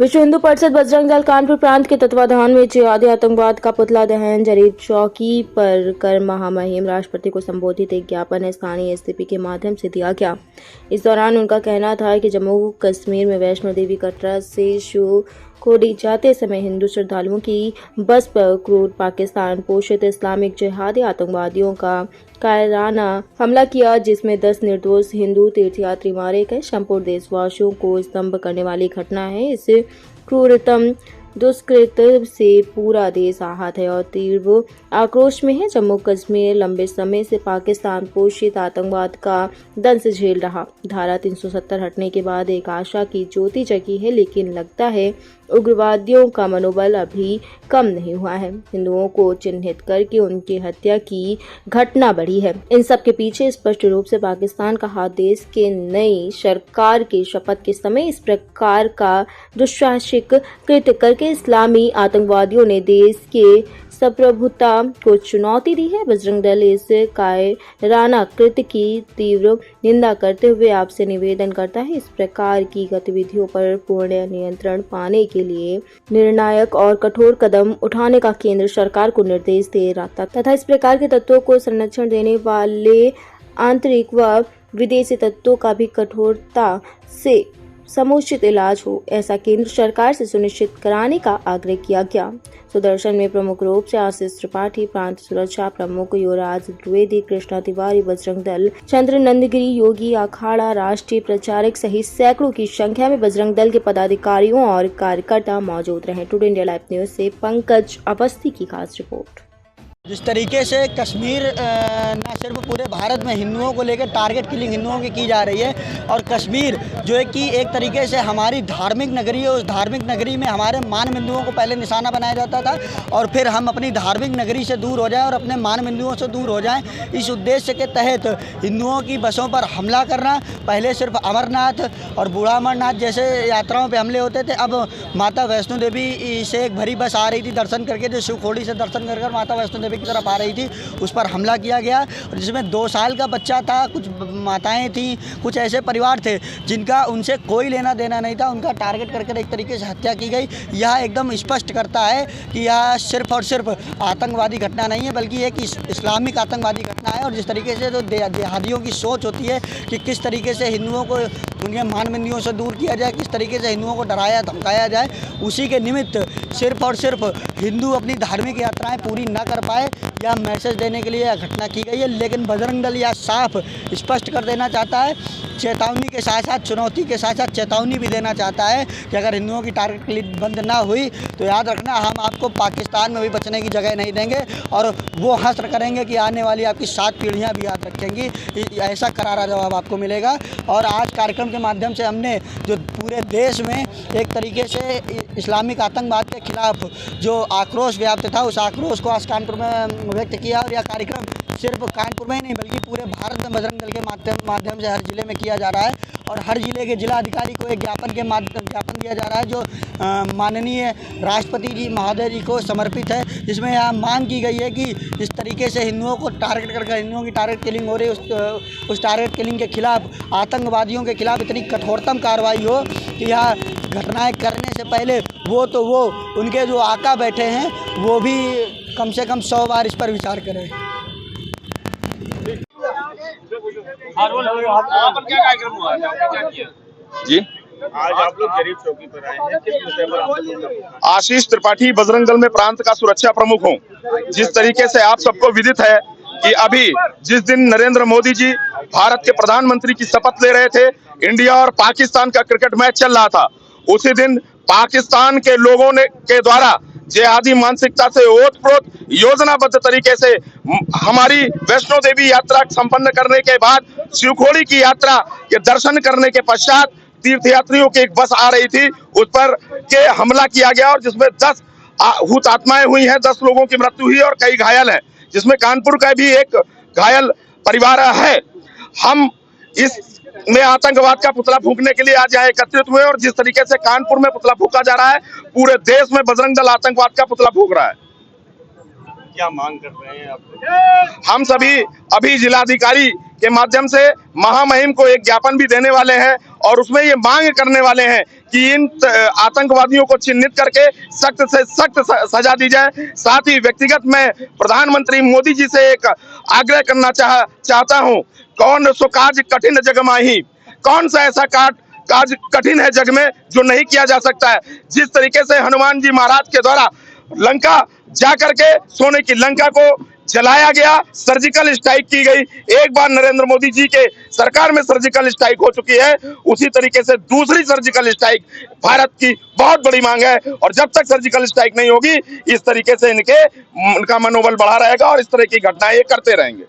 विश्व हिंदू परिषद बजरंग दल कानपुर प्रांत के तत्वाधान में जिहादी आतंकवाद का पुतला दहन जरीब चौकी पर कर महामहिम राष्ट्रपति को संबोधित एक ज्ञापन स्थानीय एसपी के माध्यम से दिया गया। इस दौरान उनका कहना था कि जम्मू कश्मीर में वैष्णो देवी कटरा से शिवखोड़ी जाते समय हिंदू श्रद्धालुओं की बस पर क्रूर पाकिस्तान पोषित इस्लामिक जिहादी आतंकवादियों का कायराना हमला किया, जिसमें 10 निर्दोष हिंदू तीर्थयात्री मारे गए। संपूर्ण देशवासियों को स्तंभ करने वाली घटना है। इस क्रूरतम दुष्कृत्य से पूरा देश आहत है और तीव्र आक्रोश में है। जम्मू कश्मीर लंबे समय से पाकिस्तान पोषित आतंकवाद का दंश झेल रहा। धारा 370 हटने के बाद एक आशा की ज्योति जगी है, लेकिन लगता है उग्रवादियों का मनोबल अभी कम नहीं हुआ है। हिंदुओं को चिन्हित करके उनकी हत्या की घटना बढ़ी है। इन सब के पीछे स्पष्ट रूप से पाकिस्तान का हाथ। देश के नई सरकार की शपथ के समय इस प्रकार का दुस्साहसिक कृत्य करके इस्लामी आतंकवादियों ने देश के संप्रभुता को चुनौती दी है। बजरंग दल इस कायराना कृत्य की तीव्र निंदा करते हुए आपसे निवेदन करता है, इस प्रकार की गतिविधियों पर पूर्ण नियंत्रण पाने के लिए निर्णायक और कठोर कदम उठाने का केंद्र सरकार को निर्देश दे रहा था तथा इस प्रकार के तत्वों को संरक्षण देने वाले आंतरिक व विदेशी तत्वों का भी कठोरता से समुचित इलाज हो, ऐसा केंद्र सरकार से सुनिश्चित कराने का आग्रह किया गया। सुदर्शन में प्रमुख रूप से आशीष त्रिपाठी, प्रांत सुरक्षा प्रमुख युवराज द्विवेदी, कृष्णा तिवारी, बजरंग दल चंद्र नंदगिरी, योगी अखाड़ा, राष्ट्रीय प्रचारक सहित सैकड़ों की संख्या में बजरंग दल के पदाधिकारियों और कार्यकर्ता मौजूद रहे। टुडे इंडिया लाइव न्यूज से पंकज अवस्थी की खास रिपोर्ट। जिस तरीके से कश्मीर न सिर्फ पूरे भारत में हिंदुओं को लेकर टारगेट किलिंग हिंदुओं की जा रही है और कश्मीर जो है कि एक तरीके से हमारी धार्मिक नगरी है, उस धार्मिक नगरी में हमारे मान बिंदुओं को पहले निशाना बनाया जाता था और फिर हम अपनी धार्मिक नगरी से दूर हो जाएं और अपने मान बिंदुओं से दूर हो जाएं। इस उद्देश्य के तहत हिंदुओं की बसों पर हमला करना, पहले सिर्फ अमरनाथ और बूढ़ा अमरनाथ जैसे यात्राओं पर हमले होते थे, अब माता वैष्णो देवी से एक भरी बस आ रही थी दर्शन करके, जो शिवखोड़ी से दर्शन कर माता वैष्णो देवी की तरफ आ रही थी, उस पर हमला किया गया जिसमें 2 साल का बच्चा था, कुछ माताएं थीं, कुछ ऐसे परिवार थे जिनका उनसे कोई लेना देना नहीं था, उनका टारगेट करके एक तरीके से हत्या की गई। यह एकदम स्पष्ट करता है कि यह सिर्फ और सिर्फ आतंकवादी घटना नहीं है, बल्कि एक इस्लामिक आतंकवादी घटना है। और जिस तरीके से जो देहादियों की सोच होती है कि किस तरीके से हिंदुओं को उनके मान बिंदुओं से दूर किया जाए, किस तरीके से हिंदुओं को डराया धमकाया जाए, उसी के निमित्त सिर्फ और सिर्फ हिंदू अपनी धार्मिक यात्राएं पूरी न कर पाए, यह मैसेज देने के लिए यह घटना की गई है। लेकिन बजरंग दल यह साफ स्पष्ट कर देना चाहता है, चेतावनी के साथ साथ चुनौती के साथ साथ चेतावनी भी देना चाहता है कि अगर हिंदुओं की टारगेट क्लिक बंद ना हुई तो याद रखना हम आपको पाकिस्तान में भी बचने की जगह नहीं देंगे और वो हश्र करेंगे कि आने वाली आपकी 7 पीढ़ियां भी याद रखेंगी। ऐसा करारा जवाब आपको मिलेगा। और आज कार्यक्रम के माध्यम से हमने जो पूरे देश में एक तरीके से इस्लामिक आतंकवाद के खिलाफ जो आक्रोश व्याप्त था, उस आक्रोश को आज कानपुर में व्यक्त किया। और यह कार्यक्रम सिर्फ कानपुर में ही नहीं बल्कि पूरे भारत में बजरंग दल के माध्यम से हर जिले में किया जा रहा है और हर जिले के जिला अधिकारी को एक ज्ञापन दिया जा रहा है जो माननीय राष्ट्रपति जी महोदय जी को समर्पित है, जिसमें यह मांग की गई है कि इस तरीके से हिंदुओं को टारगेट करके हिंदुओं की टारगेट किलिंग हो रही है, उस टारगेट किलिंग के खिलाफ, आतंकवादियों के खिलाफ इतनी कठोरतम कार्रवाई हो कि यह घटनाएं करने से पहले वो उनके जो आका बैठे हैं वो भी कम से कम 100 बार इस पर विचार करें। वहाँ पर क्या कार्यक्रम हुआ है, क्या किया जी? आज आप लोग जरीब चौकी पर आए हैं, किस मुद्दे पर आप लोग? आशीष त्रिपाठी, बजरंग दल में प्रांत का सुरक्षा प्रमुख हूँ। जिस तरीके से आप सबको विदित है कि अभी जिस दिन नरेंद्र मोदी जी भारत के प्रधानमंत्री की शपथ ले रहे थे, इंडिया और पाकिस्तान का क्रिकेट मैच चल रहा था, उसी दिन पाकिस्तान के लोगों ने के द्वारा जिहादी मानसिकता से ओतप्रोत योजनाबद्ध तरीके से हमारी वैष्णो देवी यात्रा संपन्न करने के बाद शिवखोड़ी की यात्रा के दर्शन करने के पश्चात तीर्थयात्रियों की एक बस आ रही थी, उस पर के हमला किया गया और जिसमें 10 हुतात्माएं हुई हैं, 10 लोगों की मृत्यु हुई और कई घायल हैं, जिसमें कानपुर का भी एक घायल परिवार है। हम इस में आतंकवाद का पुतला फूंकने के लिए आज यहाँ एकत्रित हुए और जिस तरीके से कानपुर में पुतला फूंका जा रहा है, पूरे देश में बजरंग दल आतंकवाद का पुतला फूंक रहा है। क्या मांग कर रहे हैं आप? हम सभी अभी जिलाधिकारी के माध्यम से महामहिम को एक ज्ञापन भी देने वाले हैं और उसमें ये मांग करने वाले हैं कि इन आतंकवादियों को चिन्हित करके सख्त से सख्त सजा दी जाए। साथ ही व्यक्तिगत मैं प्रधानमंत्री मोदी जी से एक आग्रह करना चाहता हूं, कौन सो काज कठिन जग माही, कौन सा ऐसा काज कठिन है जग में जो नहीं किया जा सकता है। जिस तरीके से हनुमान जी महाराज के द्वारा लंका जाकर के सोने की लंका को जलाया गया, सर्जिकल स्ट्राइक की गई, एक बार नरेंद्र मोदी जी के सरकार में सर्जिकल स्ट्राइक हो चुकी है, उसी तरीके से दूसरी सर्जिकल स्ट्राइक भारत की बहुत बड़ी मांग है। और जब तक सर्जिकल स्ट्राइक नहीं होगी, इस तरीके से इनका मनोबल बढ़ा रहेगा और इस तरह की घटनाएं ये करते रहेंगे।